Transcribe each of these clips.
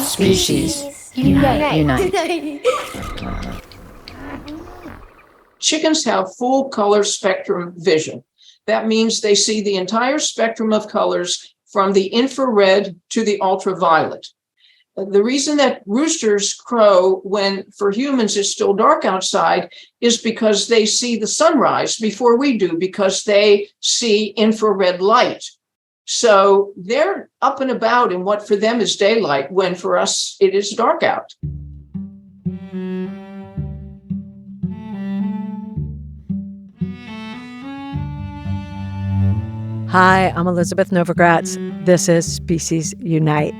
Species. Unite. Chickens have full color spectrum vision. That means they see the entire spectrum of colors from the infrared to the ultraviolet. The reason that roosters crow when for humans it's still dark outside is because they see the sunrise before we do, because they see infrared light. So they're up and about in what for them is daylight, when for us it is dark out. Hi, I'm Elizabeth Novogratz. This is Species Unite.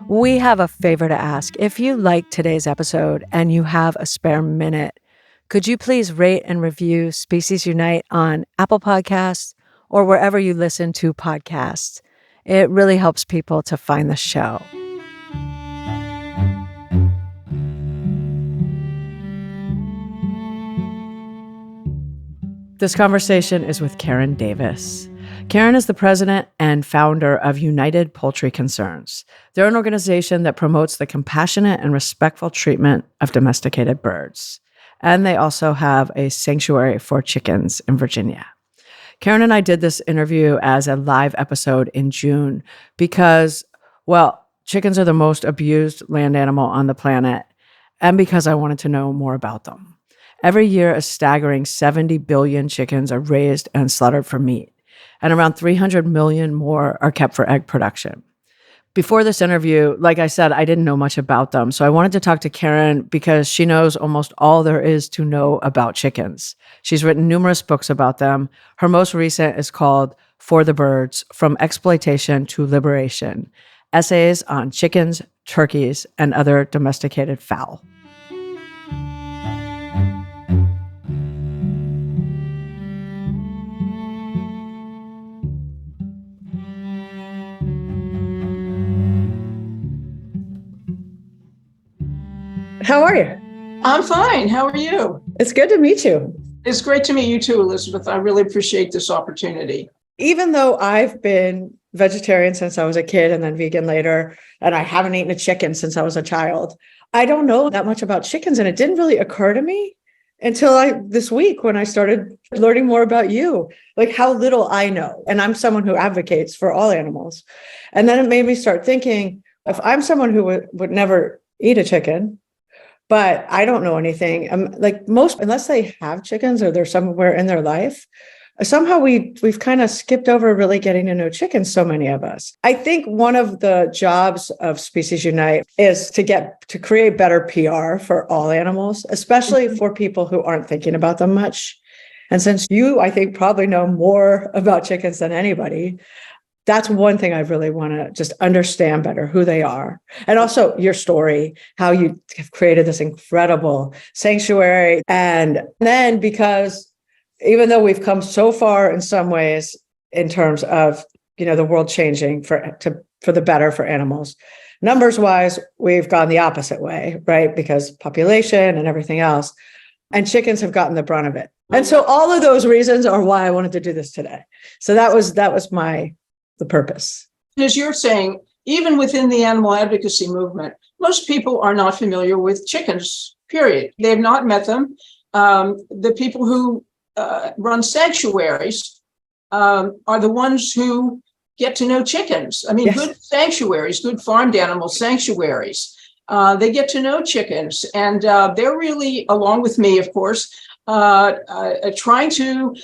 We have a favor to ask. If you like today's episode and you have a spare minute, could you please rate and review Species Unite on Apple Podcasts or wherever you listen to podcasts? It really helps people to find the show. This conversation is with Karen Davis. Karen is the president and founder of United Poultry Concerns. They're an organization that promotes the compassionate and respectful treatment of domesticated birds. And they also have a sanctuary for chickens in Virginia. Karen and I did this interview as a live episode in June because, well, chickens are the most abused land animal on the planet, and because I wanted to know more about them. Every year, a staggering 70 billion chickens are raised and slaughtered for meat, and around 300 million more are kept for egg production. Before this interview, like I said, I didn't know much about them, so I wanted to talk to Karen because she knows almost all there is to know about chickens. She's written numerous books about them. Her most recent is called For the Birds: From Exploitation to Liberation, Essays on Chickens, Turkeys, and Other Domesticated Fowl. How are you? I'm fine. How are you? It's good to meet you. It's great to meet you too, Elizabeth. I really appreciate this opportunity. Even though I've been vegetarian since I was a kid and then vegan later, and I haven't eaten a chicken since I was a child, I don't know that much about chickens. And it didn't really occur to me until this week when I started learning more about you, like how little I know. And I'm someone who advocates for all animals. And then it made me start thinking, if I'm someone who would never eat a chicken, but I don't know anything. Like most, unless they have chickens or they're somewhere in their life, somehow we've kind of skipped over really getting to know chickens, so many of us. I think one of the jobs of Species Unite is to create better PR for all animals, especially for people who aren't thinking about them much. And since you, I think, probably know more about chickens than anybody, that's one thing I really want to just understand better, who they are. And also your story, how you have created this incredible sanctuary. And then because even though we've come so far in some ways in terms of, the world changing for the better for animals, numbers wise, we've gone the opposite way, right? Because population and everything else, and chickens have gotten the brunt of it. And so all of those reasons are why I wanted to do this today. So that was the purpose. As you're saying, even within the animal advocacy movement, most people are not familiar with chickens, period. They've not met them. The people who run sanctuaries are the ones who get to know chickens. I mean, yes. Good sanctuaries, good farmed animal sanctuaries, they get to know chickens. And they're really, along with me, of course, trying to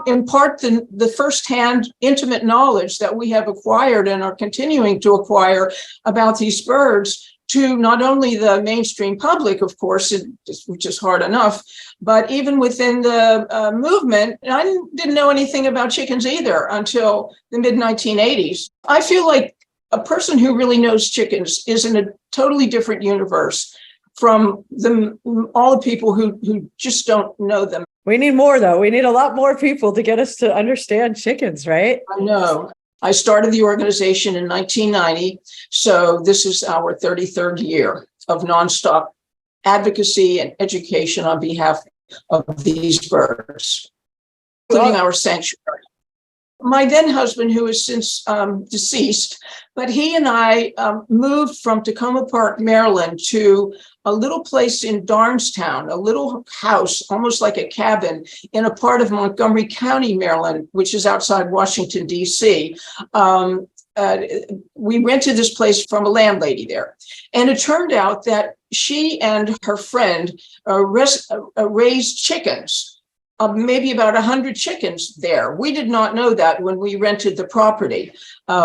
impart the firsthand intimate knowledge that we have acquired and are continuing to acquire about these birds to not only the mainstream public, of course, which is hard enough, but even within the movement. I didn't know anything about chickens either until the mid-1980s. I feel like a person who really knows chickens is in a totally different universe from all the people who just don't know them. We need more, though. We need a lot more people to get us to understand chickens, right? I know. I started the organization in 1990, so this is our 33rd year of nonstop advocacy and education on behalf of these birds. including our sanctuary. My then husband, who is since deceased, but he and I moved from Tacoma Park, Maryland, to a little place in Darnestown, a little house, almost like a cabin, in a part of Montgomery County, Maryland, which is outside Washington, D.C. We rented this place from a landlady there. And it turned out that she and her friend raised chickens. Maybe about 100 chickens there. We did not know that when we rented the property.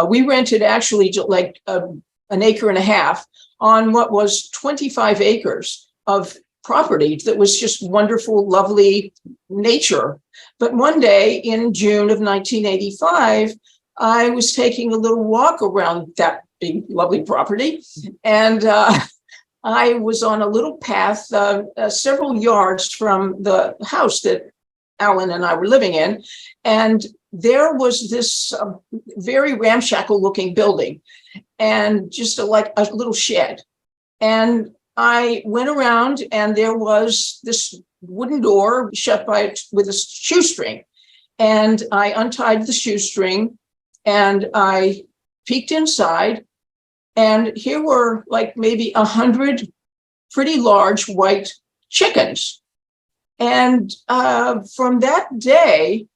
We rented actually like an acre and a half on what was 25 acres of property that was just wonderful, lovely nature. But one day in June of 1985, I was taking a little walk around that big, lovely property. And I was on a little path several yards from the house that Alan and I were living in, and there was this very ramshackle looking building and just like a little shed. And I went around and there was this wooden door shut with a shoestring. And I untied the shoestring and I peeked inside, and here were like maybe 100 pretty large white chickens. And from that day,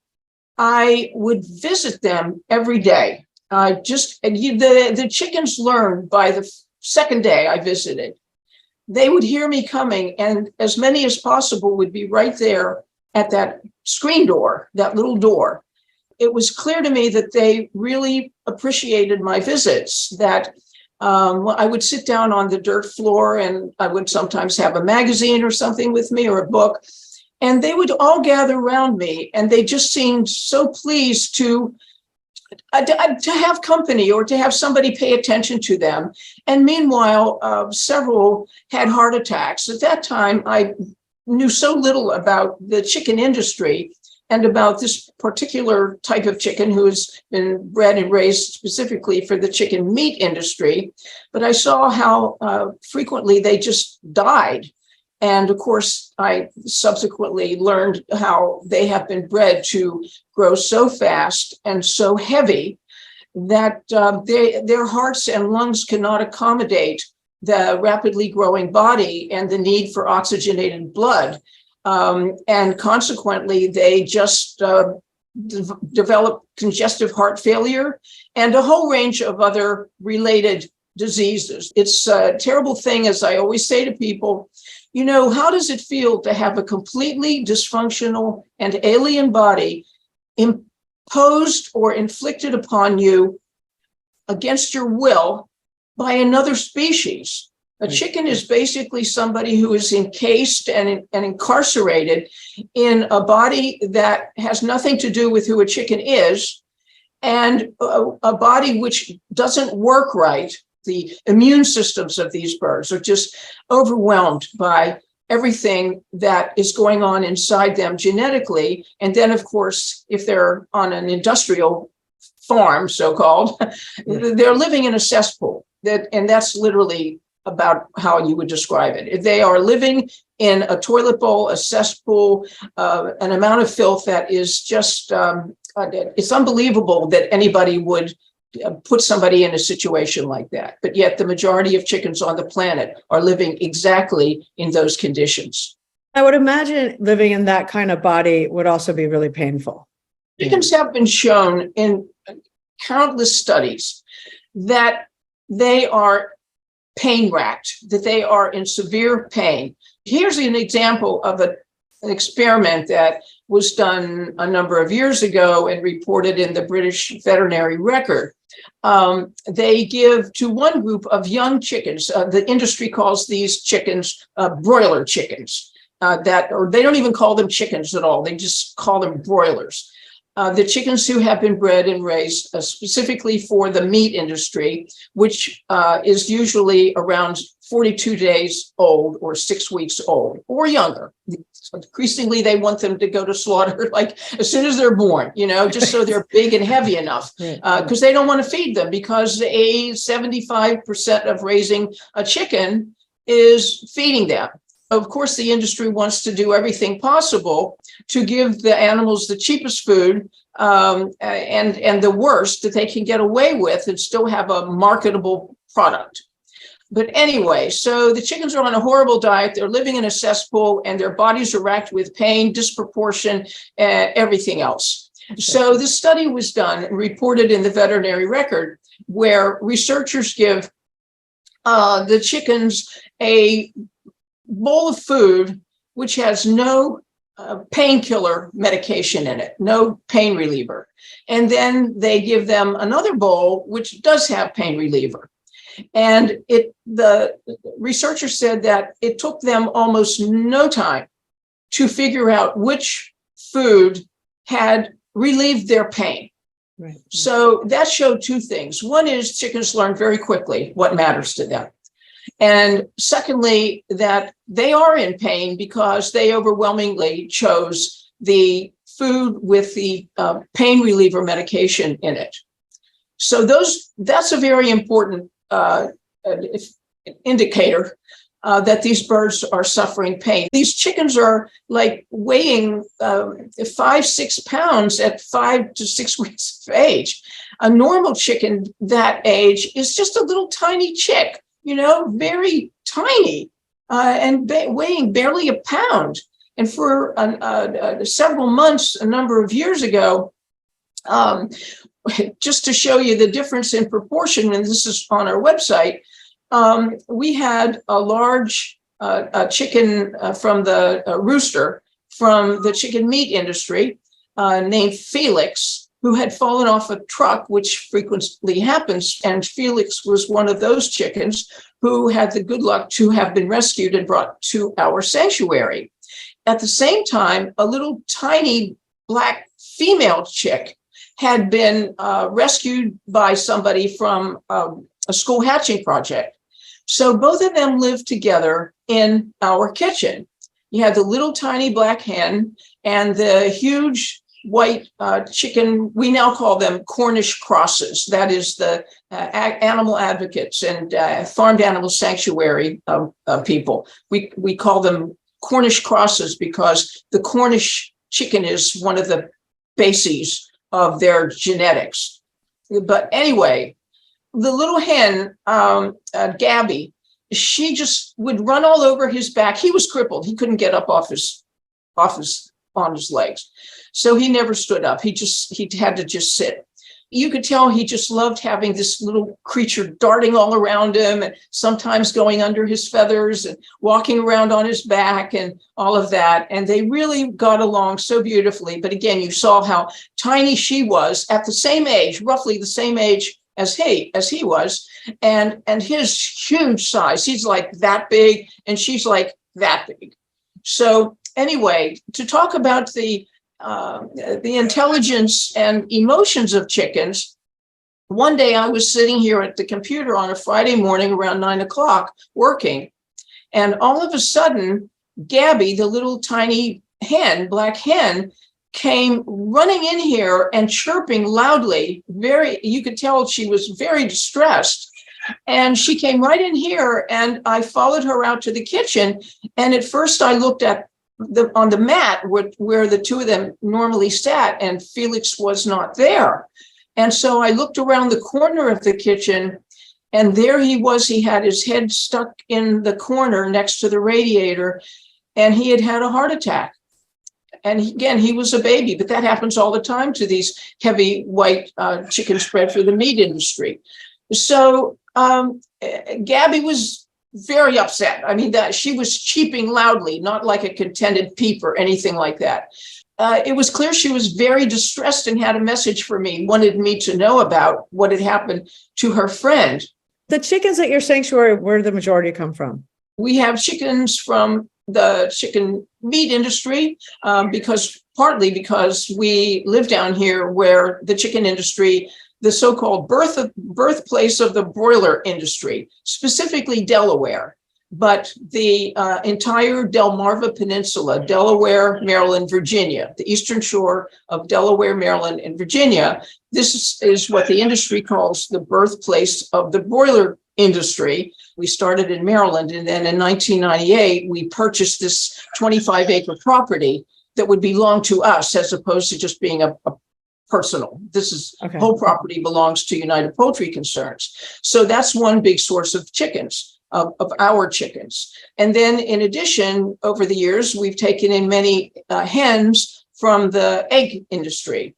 I would visit them every day. The chickens learned by the second day I visited. They would hear me coming, and as many as possible would be right there at that screen door, that little door. It was clear to me that they really appreciated my visits, that I would sit down on the dirt floor and I would sometimes have a magazine or something with me or a book. And they would all gather around me, and they just seemed so pleased to have company or to have somebody pay attention to them. And meanwhile, several had heart attacks. At that time, I knew so little about the chicken industry and about this particular type of chicken who has been bred and raised specifically for the chicken meat industry. But I saw how frequently they just died. And of course, I subsequently learned how they have been bred to grow so fast and so heavy that their hearts and lungs cannot accommodate the rapidly growing body and the need for oxygenated blood. And consequently, they just develop congestive heart failure and a whole range of other related diseases. It's a terrible thing, as I always say to people. You know, how does it feel to have a completely dysfunctional and alien body imposed or inflicted upon you against your will by another species? A chicken is basically somebody who is encased and incarcerated in a body that has nothing to do with who a chicken is, and a body which doesn't work right. The immune systems of these birds are just overwhelmed by everything that is going on inside them genetically. And then, of course, if they're on an industrial farm, so-called, they're living in a cesspool. And that's literally about how you would describe it. If they are living in a toilet bowl, a cesspool, an amount of filth that is just, it's unbelievable that anybody would put somebody in a situation like that. But yet the majority of chickens on the planet are living exactly in those conditions. I would imagine living in that kind of body would also be really painful. Chickens have been shown in countless studies that they are pain racked, that they are in severe pain. Here's an example of an experiment that was done a number of years ago and reported in the British Veterinary Record. They give to one group of young chickens, the industry calls these chickens broiler chickens, or they don't even call them chickens at all, they just call them broilers. The chickens who have been bred and raised specifically for the meat industry, which is usually around 42 days old or 6 weeks old or younger. So increasingly, they want them to go to slaughter like as soon as they're born, just so they're big and heavy enough, because they don't want to feed them, because 75% of raising a chicken is feeding them. of course, the industry wants to do everything possible to give the animals the cheapest food and the worst that they can get away with and still have a marketable product. But anyway, so the chickens are on a horrible diet. They're living in a cesspool and their bodies are racked with pain, disproportion, everything else. So this study was done and reported in the veterinary record where researchers give the chickens a bowl of food which has no painkiller medication in it, no pain reliever. And then they give them another bowl which does have pain reliever. And the researcher said that it took them almost no time to figure out which food had relieved their pain. Right. So that showed two things. One is chickens learn very quickly what matters to them. And secondly, that they are in pain because they overwhelmingly chose the food with the pain reliever medication in it. So that's a very important indicator that these birds are suffering pain. These chickens are like weighing 5-6 pounds at 5 to 6 weeks of age. A normal chicken that age is just a little tiny chick, very tiny and weighing barely a pound. And for several months, a number of years ago, just to show you the difference in proportion, and this is on our website, we had a large chicken from the rooster from the chicken meat industry named Felix, who had fallen off a truck, which frequently happens. And Felix was one of those chickens who had the good luck to have been rescued and brought to our sanctuary. At the same time, a little tiny black female chick had been rescued by somebody from a school hatching project. So both of them lived together in our kitchen. You had the little tiny black hen and the huge white chicken. We now call them Cornish crosses. That is the animal advocates and farmed animal sanctuary people. We call them Cornish crosses because the Cornish chicken is one of the bases of their genetics. But anyway, the little hen, Gabby, she just would run all over his back. He was crippled. He couldn't get up on his legs. So he never stood up. He had to just sit. You could tell he just loved having this little creature darting all around him and sometimes going under his feathers and walking around on his back and all of that. And they really got along so beautifully. But again, you saw how tiny she was at the same age, roughly the same age as he was, and his huge size. He's like that big and she's like that big. So anyway, to talk about the intelligence and emotions of chickens, one day I was sitting here at the computer on a Friday morning around 9 o'clock working, and all of a sudden, Gabby, the little tiny hen, black hen, came running in here and chirping loudly. You could tell she was very distressed. And she came right in here and I followed her out to the kitchen. And at first I looked at on the mat where the two of them normally sat, and Felix was not there. And so I looked around the corner of the kitchen, and there he was. He had his head stuck in the corner next to the radiator, and he had a heart attack. And again, he was a baby, but that happens all the time to these heavy white chickens bred for the meat industry. So Gabby was very upset. I mean, that she was cheeping loudly, not like a contented peep or anything like that. It was clear she was very distressed and had a message for me, wanted me to know about what had happened to her friend. The chickens at your sanctuary, where did the majority come from? We have chickens from the chicken meat industry, partly because we live down here where the chicken industry, the so-called birthplace of the broiler industry, specifically Delaware, but the entire Delmarva Peninsula, Delaware, Maryland, Virginia, the eastern shore of Delaware, Maryland, and Virginia. This is what the industry calls the birthplace of the broiler industry. We started in Maryland, and then in 1998, we purchased this 25-acre property that would belong to us as opposed to just being a personal. This is whole property belongs to United Poultry Concerns. So that's one big source of chickens, of our chickens. And then in addition, over the years, we've taken in many hens from the egg industry.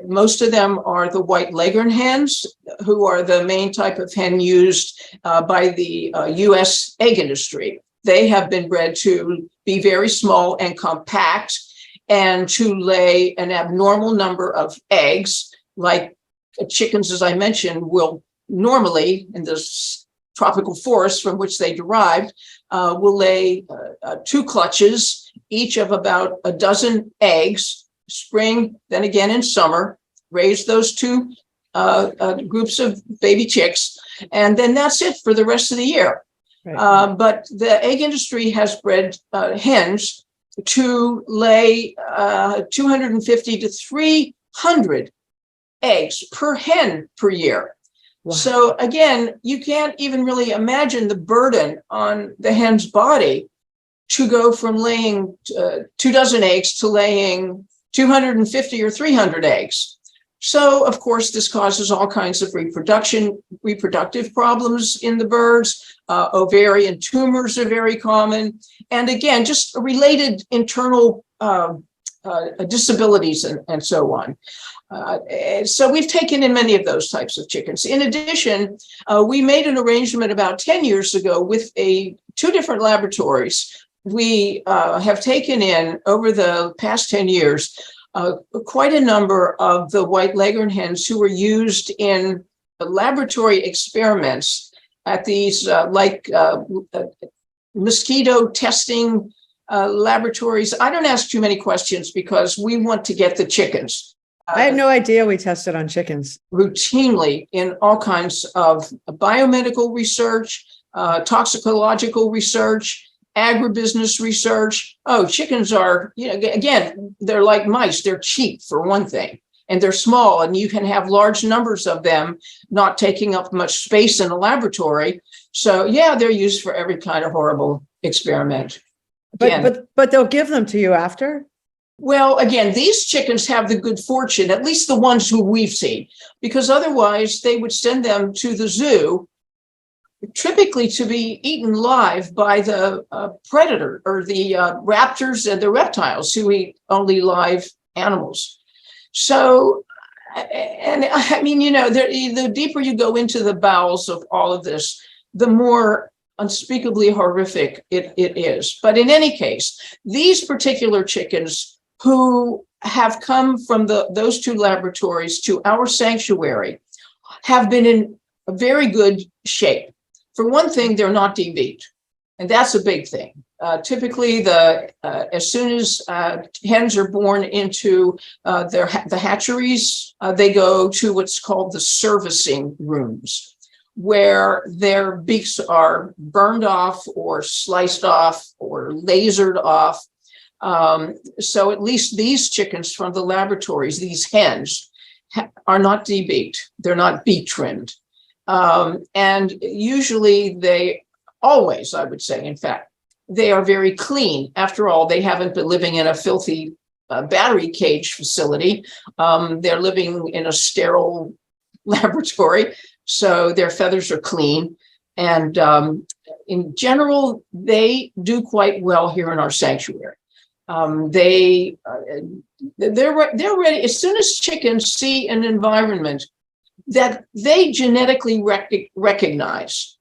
Most of them are the white leghorn hens, who are the main type of hen used by the U.S. egg industry. They have been bred to be very small and compact and to lay an abnormal number of eggs, like chickens, as I mentioned, will normally, in this tropical forest from which they derived, will lay 2 clutches, each of about a dozen eggs, spring, then again in summer, raise those 2 groups of baby chicks, and then that's it for the rest of the year. Right. But the egg industry has bred hens to lay 250 to 300 eggs per hen per year. Wow. So again, you can't even really imagine the burden on the hen's body to go from laying 2 dozen eggs to laying 250 or 300 eggs. So, of course, this causes all kinds of reproductive problems in the birds. Ovarian tumors are very common. And again, just related internal disabilities and so on. So we've taken in many of those types of chickens. In addition, we made an arrangement about 10 years ago with 2 different laboratories. We have taken in, over the past 10 years, quite a number of the white leghorn hens who were used in laboratory experiments at these mosquito testing laboratories. I don't ask too many questions because we want to get the chickens. I had no idea we tested on chickens. Routinely in all kinds of biomedical research, toxicological research, agribusiness research. Oh, chickens are, again, they're like mice. They're cheap for one thing, and they're small, and you can have large numbers of them, not taking up much space in a laboratory. So yeah, they're used for every kind of horrible experiment. Again, but they'll give them to you after? Well, again, these chickens have the good fortune, at least the ones who we've seen, because otherwise they would send them to the zoo, typically to be eaten live by the predator or the raptors and the reptiles who eat only live animals. So, and I mean, the deeper you go into the bowels of all of this, the more unspeakably horrific it is. But in any case, these particular chickens who have come from those 2 laboratories to our sanctuary have been in a very good shape. For one thing, they're not debeaked, and that's a big thing. Typically, as soon as hens are born into the hatcheries, they go to what's called the servicing rooms, where their beaks are burned off or sliced off or lasered off. So at least these chickens from the laboratories, these hens, are not debeaked. They're not beak trimmed. And usually I would say, in fact, they are very clean. After all, they haven't been living in a filthy battery cage facility. They're living in a sterile laboratory, so their feathers are clean. And in general, they do quite well here in our sanctuary. They're ready. As soon as chickens see an environment that they genetically recognize,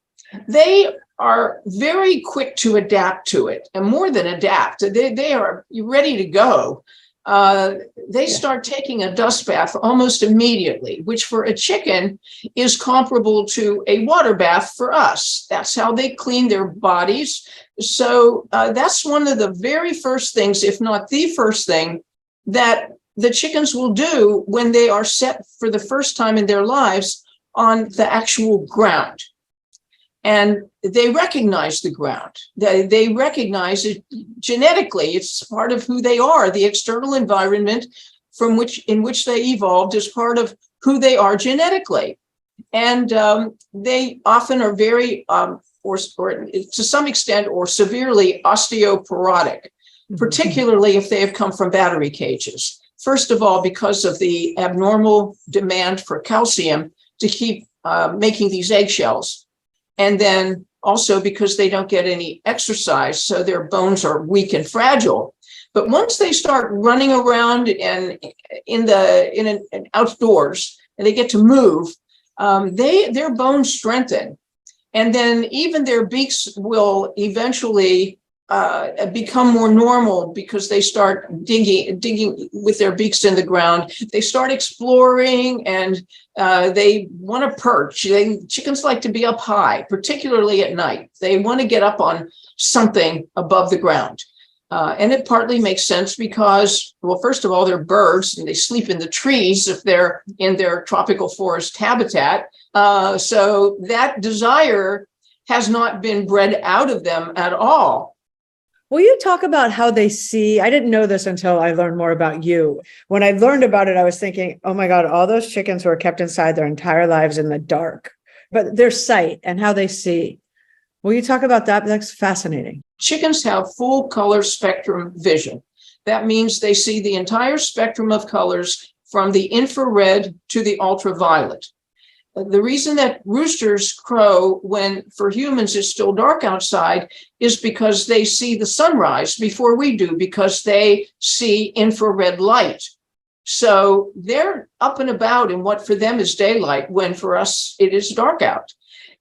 they are very quick to adapt to it, and more than adapt, they are ready to go. They start taking a dust bath almost immediately, which for a chicken is comparable to a water bath for us. That's how they clean their bodies. So that's one of the very first things, if not the first thing, that the chickens will do when they are set for the first time in their lives on the actual ground. And they recognize the ground. They recognize it genetically. It's part of who they are. The external environment in which they evolved is part of who they are genetically. And they often are very, or to some extent, or severely osteoporotic, particularly if they have come from battery cages. First of all, because of the abnormal demand for calcium to keep making these eggshells. And then also because they don't get any exercise, so their bones are weak and fragile. But once they start running around and in outdoors, and they get to move, their bones strengthen. And then even their beaks will eventually become more normal because they start digging with their beaks in the ground. They start exploring, and they want to perch. Chickens like to be up high, particularly at night. They want to get up on something above the ground. And it partly makes sense because, well, first of all, they're birds and they sleep in the trees if they're in their tropical forest habitat. So that desire has not been bred out of them at all. Will you talk about how they see? I didn't know this until I learned more about you. When I learned about it, I was thinking, oh my God, all those chickens were kept inside their entire lives in the dark, but their sight and how they see. Will you talk about that? That's fascinating. Chickens have full color spectrum vision. That means they see the entire spectrum of colors from the infrared to the ultraviolet. The reason that roosters crow when for humans it's still dark outside is because they see the sunrise before we do, because they see infrared light. So they're up and about in what for them is daylight, when for us it is dark out.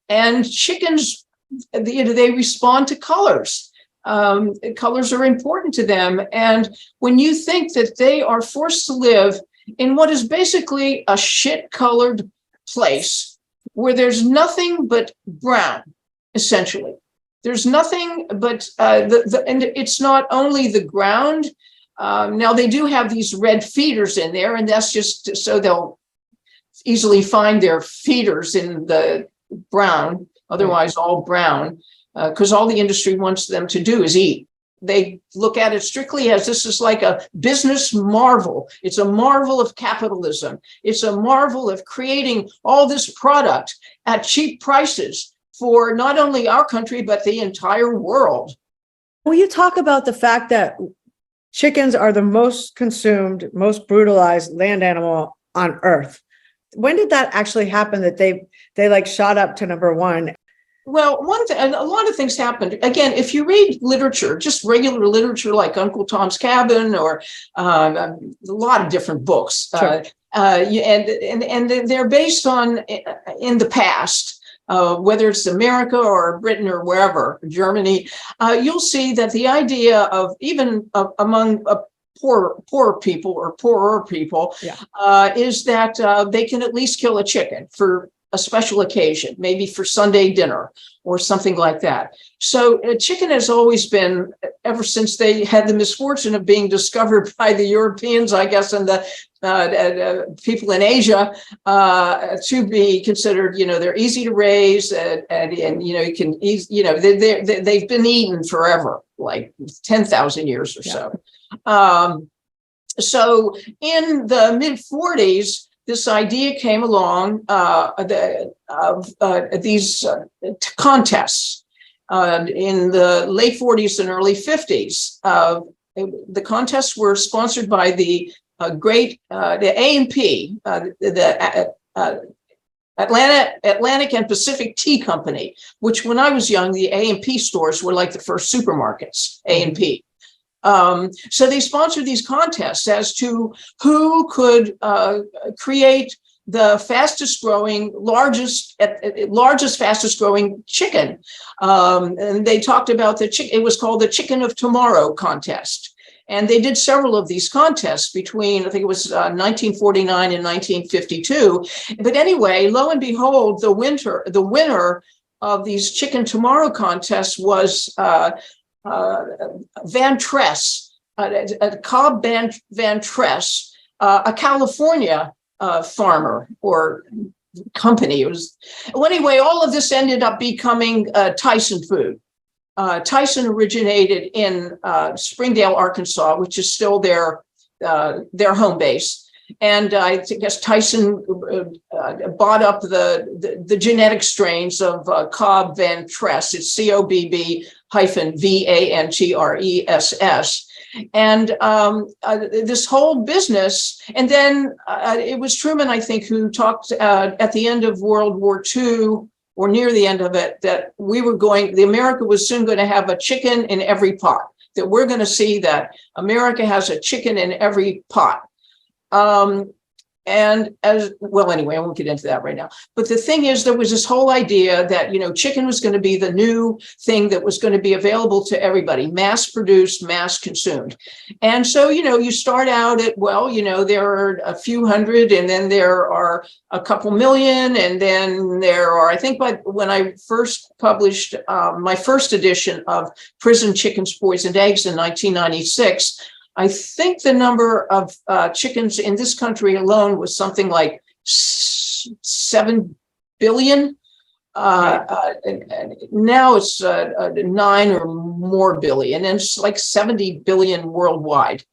And chickens, they respond to colors. Colors are important to them. And when you think that they are forced to live in what is basically a shit-colored place where there's nothing but brown, essentially. There's nothing but and it's not only the ground. Now they do have these red feeders in there, and that's just so they'll easily find their feeders in the brown, otherwise all brown, because all the industry wants them to do is eat. They look at it strictly as this is like a business marvel. It's a marvel of capitalism. It's a marvel of creating all this product at cheap prices for not only our country, but the entire world. Will you talk about the fact that chickens are the most consumed, most brutalized land animal on Earth? When did that actually happen, that they like shot up to number one? Well, a lot of things happened. Again, if you read literature, just regular literature like Uncle Tom's Cabin or a lot of different books, Sure. And they're based on in the past, whether it's America or Britain or wherever, Germany, you'll see that the idea of even among poor people or poorer people is that they can at least kill a chicken for a special occasion, maybe for Sunday dinner or something like that. So chicken has always been, ever since they had the misfortune of being discovered by the Europeans, I guess, and the people in Asia, to be considered, they're easy to raise and you can, they've been eaten forever, like 10,000 years or so. So in the mid 40s, this idea came along of these contests in the late 40s and early 50s. The contests were sponsored by the the A&P, the Atlantic and Pacific Tea Company, which when I was young, the A&P stores were like the first supermarkets, A&P. So they sponsored these contests as to who could create the fastest growing, largest, fastest growing chicken. And they talked about it was called the Chicken of Tomorrow contest. And they did several of these contests between, I think it was 1949 and 1952. But anyway, lo and behold, the winner of these Chicken Tomorrow contests was Van Tress, Cobb Van Tress, a California farmer or company. It was, well, anyway, all of this ended up becoming Tyson food. Tyson originated in Springdale, Arkansas, which is still their home base. And I guess Tyson bought up the genetic strains of Cobb Van Tress. It's COBB-VANTRESS. And this whole business, and then it was Truman, I think, who talked at the end of World War II, or near the end of it, that America was soon going to have a chicken in every pot, that we're going to see that America has a chicken in every pot. And as well, anyway, I won't get into that right now. But the thing is, there was this whole idea that, chicken was going to be the new thing that was going to be available to everybody, mass produced, mass consumed. And so, you start out at, there are a few hundred, and then there are a couple million. And then there are, I think, when I first published my first edition of Prison Chickens, Poisoned Eggs in 1996, I think the number of chickens in this country alone was something like 7 billion. And now it's 9 or more billion, and it's like 70 billion worldwide.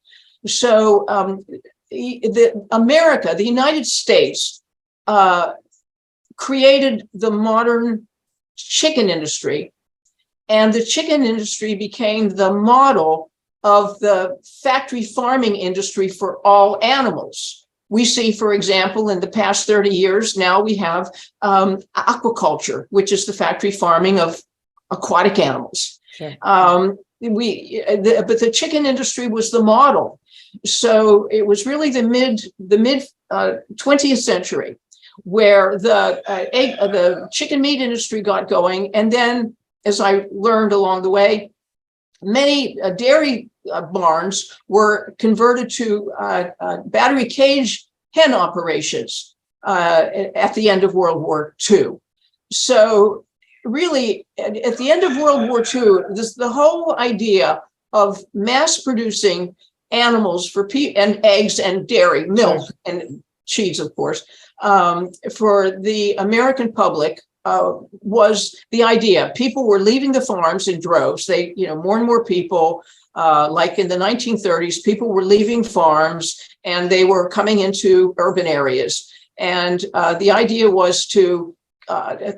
So the United States, created the modern chicken industry, and the chicken industry became the model of the factory farming industry for all animals. We see, for example, in the past 30 years, now we have aquaculture, which is the factory farming of aquatic animals. Sure. But the chicken industry was the model. So it was really the mid 20th century where the chicken meat industry got going. And then, as I learned along the way, many dairy barns were converted to battery cage hen operations at the end of World War II. So really, at the end of World War II, the whole idea of mass producing animals and eggs and dairy, milk and cheese, of course, for the American public was the idea. People were leaving the farms in droves. More and more people, like in the 1930s, people were leaving farms and they were coming into urban areas. And the idea was to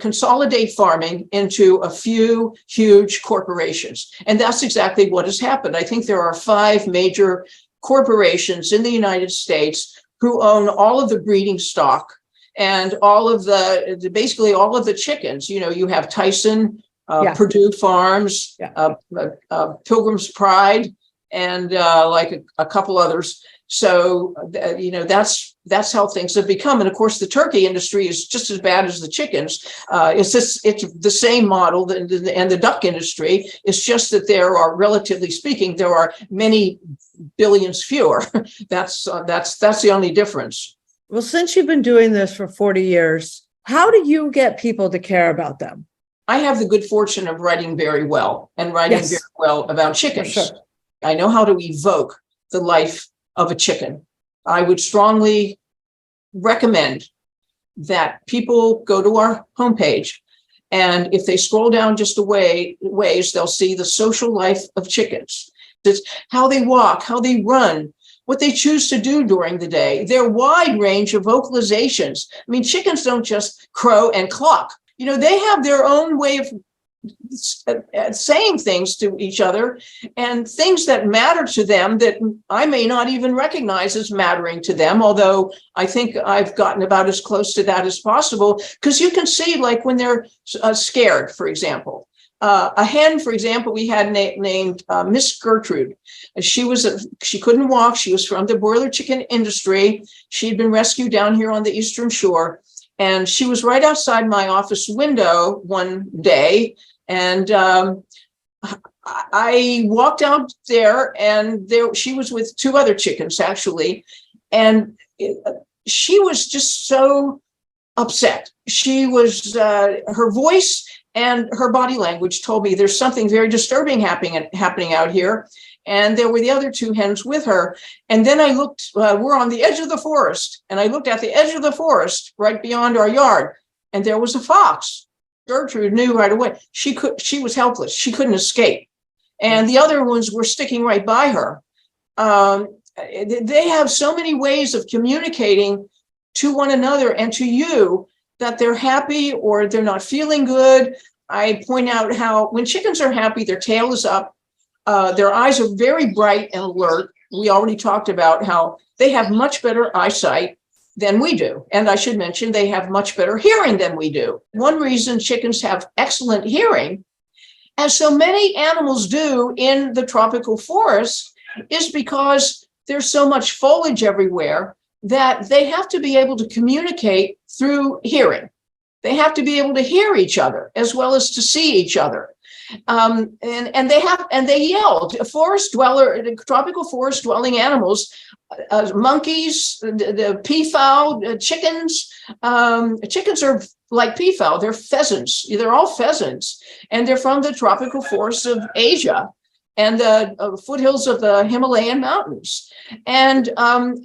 consolidate farming into a few huge corporations. And that's exactly what has happened. I think there are 5 major corporations in the United States who own all of the breeding stock and all of basically all of the chickens. You have Tyson, Purdue Farms, Pilgrim's Pride, and like a couple others. So, that's how things have become. And of course, the turkey industry is just as bad as the chickens. It's the same model, and the duck industry. It's just that there are, relatively speaking, there are many billions fewer. That's the only difference. Well, since you've been doing this for 40 years, how do you get people to care about them? I have the good fortune of writing very well and writing very well about chickens. Sure. I know how to evoke the life of a chicken. I would strongly recommend that people go to our homepage, and if they scroll down just a ways, they'll see the social life of chickens. It's how they walk, how they run, what they choose to do during the day, their wide range of vocalizations. I mean, chickens don't just crow and cluck. They have their own way of saying things to each other, and things that matter to them that I may not even recognize as mattering to them, although I think I've gotten about as close to that as possible, because you can see, like, when they're scared, for example. A hen, for example, we had named Miss Gertrude. She couldn't walk. She was from the broiler chicken industry. She'd been rescued down here on the Eastern Shore. And she was right outside my office window one day. And I walked out there, and she was with 2 other chickens, actually. And she was just so upset. She was, her voice and her body language told me there's something very disturbing happening out here. And there were the other 2 hens with her. And then I looked, we're on the edge of the forest. And I looked at the edge of the forest right beyond our yard, and there was a fox. Gertrude knew right away. She was helpless. She couldn't escape. And the other ones were sticking right by her. they have so many ways of communicating to one another and to you that they're happy or they're not feeling good. I point out how when chickens are happy, their tail is up, their eyes are very bright and alert. We already talked about how they have much better eyesight than we do. And I should mention they have much better hearing than we do. One reason chickens have excellent hearing, as so many animals do in the tropical forest, is because there's so much foliage everywhere that they have to be able to communicate through hearing. They have to be able to hear each other as well as to see each other. And they yell. Tropical forest dwelling animals, monkeys, the peafowl, chickens. Chickens are like peafowl. They're pheasants. They're all pheasants, and they're from the tropical forests of Asia and the foothills of the Himalayan mountains. And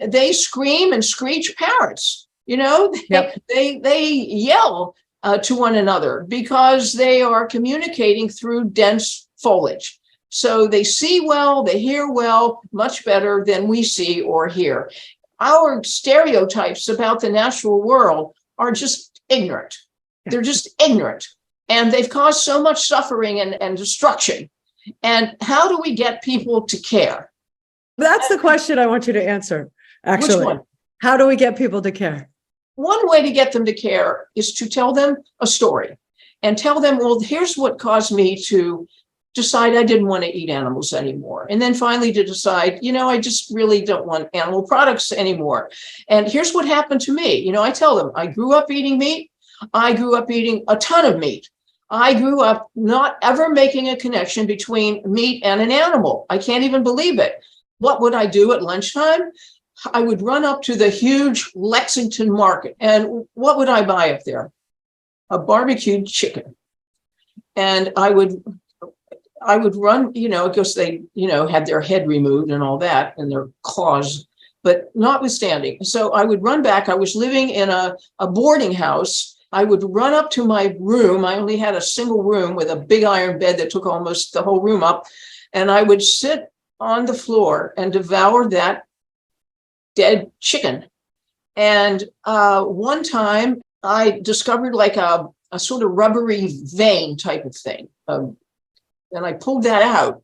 they scream and screech parrots. Yep. They yell to one another because they are communicating through dense foliage. So they see well, they hear well, much better than we see or hear. Our stereotypes about the natural world are just ignorant. They're just ignorant. And they've caused so much suffering and destruction. And how do we get people to care? That's the question I want you to answer, actually. Which one? How do we get people to care? One way to get them to care is to tell them a story and tell them, well, here's what caused me to decide I didn't want to eat animals anymore. And then finally to decide, I just really don't want animal products anymore. And here's what happened to me. I tell them, I grew up eating meat. I grew up eating a ton of meat. I grew up not ever making a connection between meat and an animal. I can't even believe it. What would I do at lunchtime? I would run up to the huge Lexington market. And what would I buy up there? A barbecued chicken. And I would run, because they, had their head removed and all that and their claws, but notwithstanding. So I would run back. I was living in a boarding house. I would run up to my room. I only had a single room with a big iron bed that took almost the whole room up. And I would sit on the floor and devour that dead chicken. And one time I discovered like a sort of rubbery vein type of thing. And I pulled that out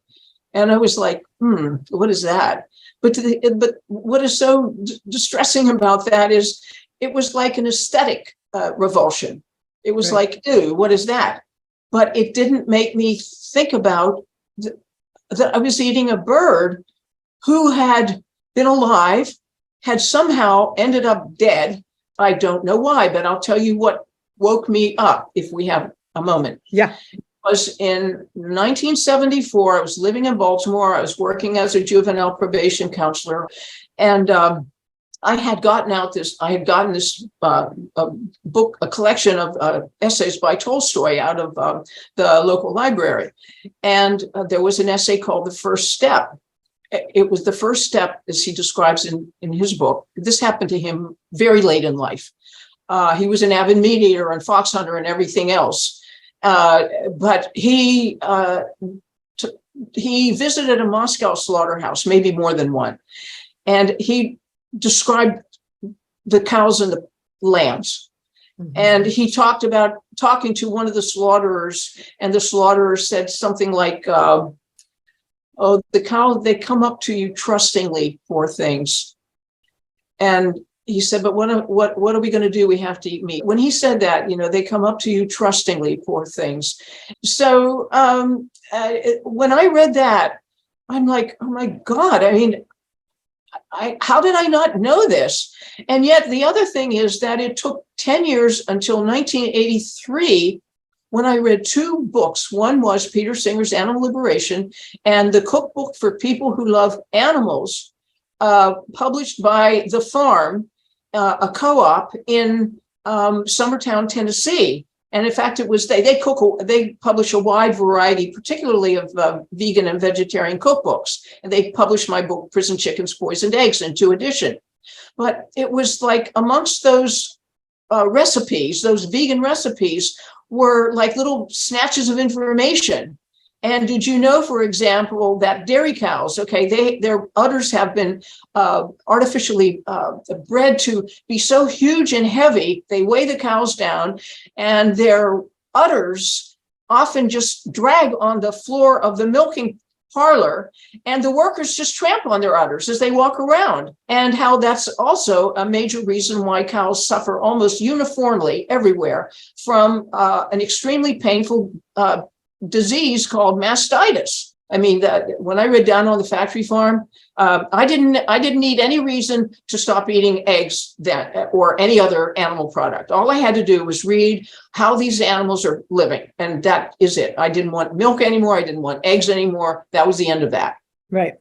and I was like, what is that? But what is so distressing about that is it was like an aesthetic revulsion. It was Right. like, ew, what is that? But it didn't make me think about that I was eating a bird who had been alive, had somehow ended up dead. I don't know why, but I'll tell you what woke me up if we have a moment. Yeah. It was in 1974. I was living in Baltimore. I was working as a juvenile probation counselor. And I had gotten this book, a collection of essays by Tolstoy out of the local library. And there was an essay called The First Step. It was the first step, as he describes in his book. This happened to him very late in life. He was an avid meat eater and fox hunter and everything else. But he visited a Moscow slaughterhouse, maybe more than one. And he described the cows and the lambs. Mm-hmm. And he talked about talking to one of the slaughterers, and the slaughterer said something like, oh, the cow, they come up to you trustingly, poor things. And he said, but what are we going to do? We have to eat meat. When he said that, they come up to you trustingly, poor things. So when I read that, I'm like, oh my God, I mean, how did I not know this? And yet the other thing is that it took 10 years until 1983 when I read two books. One was Peter Singer's Animal Liberation and the Cookbook for People Who Love Animals, published by The Farm, a co-op in Summertown, Tennessee. And in fact, it was they publish a wide variety, particularly of vegan and vegetarian cookbooks. And they published my book, Prison Chickens, Poisoned Eggs, in 2 editions. But it was like amongst those recipes, those vegan recipes were like little snatches of information. And did you know, for example, that dairy cows, okay, their udders have been artificially bred to be so huge and heavy, they weigh the cows down, and their udders often just drag on the floor of the milking parlor, and the workers just tramp on their udders as they walk around, and how that's also a major reason why cows suffer almost uniformly everywhere from an extremely painful disease called mastitis. I mean, when I read down on the factory farm, I didn't need any reason to stop eating eggs then or any other animal product. All I had to do was read how these animals are living, and that is it. I didn't want milk anymore. I didn't want eggs anymore. That was the end of that. Right.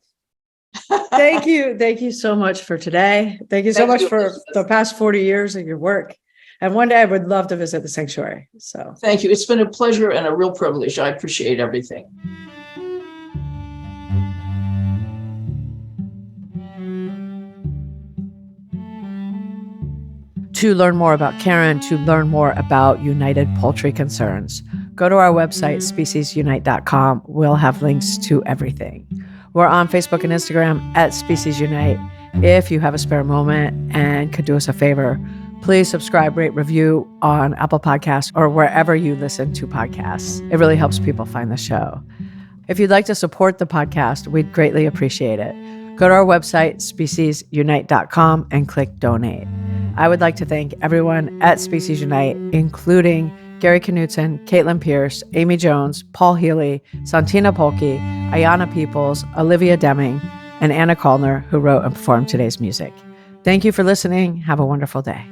Thank you. Thank you so much for today. Thank you so much for the past 40 years of your work. And one day I would love to visit the sanctuary. So thank you. It's been a pleasure and a real privilege. I appreciate everything. To learn more about Karen, to learn more about United Poultry Concerns, go to our website, speciesunite.com. We'll have links to everything. We're on Facebook and Instagram at Species Unite. If you have a spare moment and could do us a favor, please subscribe, rate, review on Apple Podcasts or wherever you listen to podcasts. It really helps people find the show. If you'd like to support the podcast, we'd greatly appreciate it. Go to our website, speciesunite.com, and click donate. I would like to thank everyone at Species Unite, including Gary Knutson, Caitlin Pierce, Amy Jones, Paul Healy, Santina Polke, Ayana Peoples, Olivia Deming, and Anna Kalner, who wrote and performed today's music. Thank you for listening. Have a wonderful day.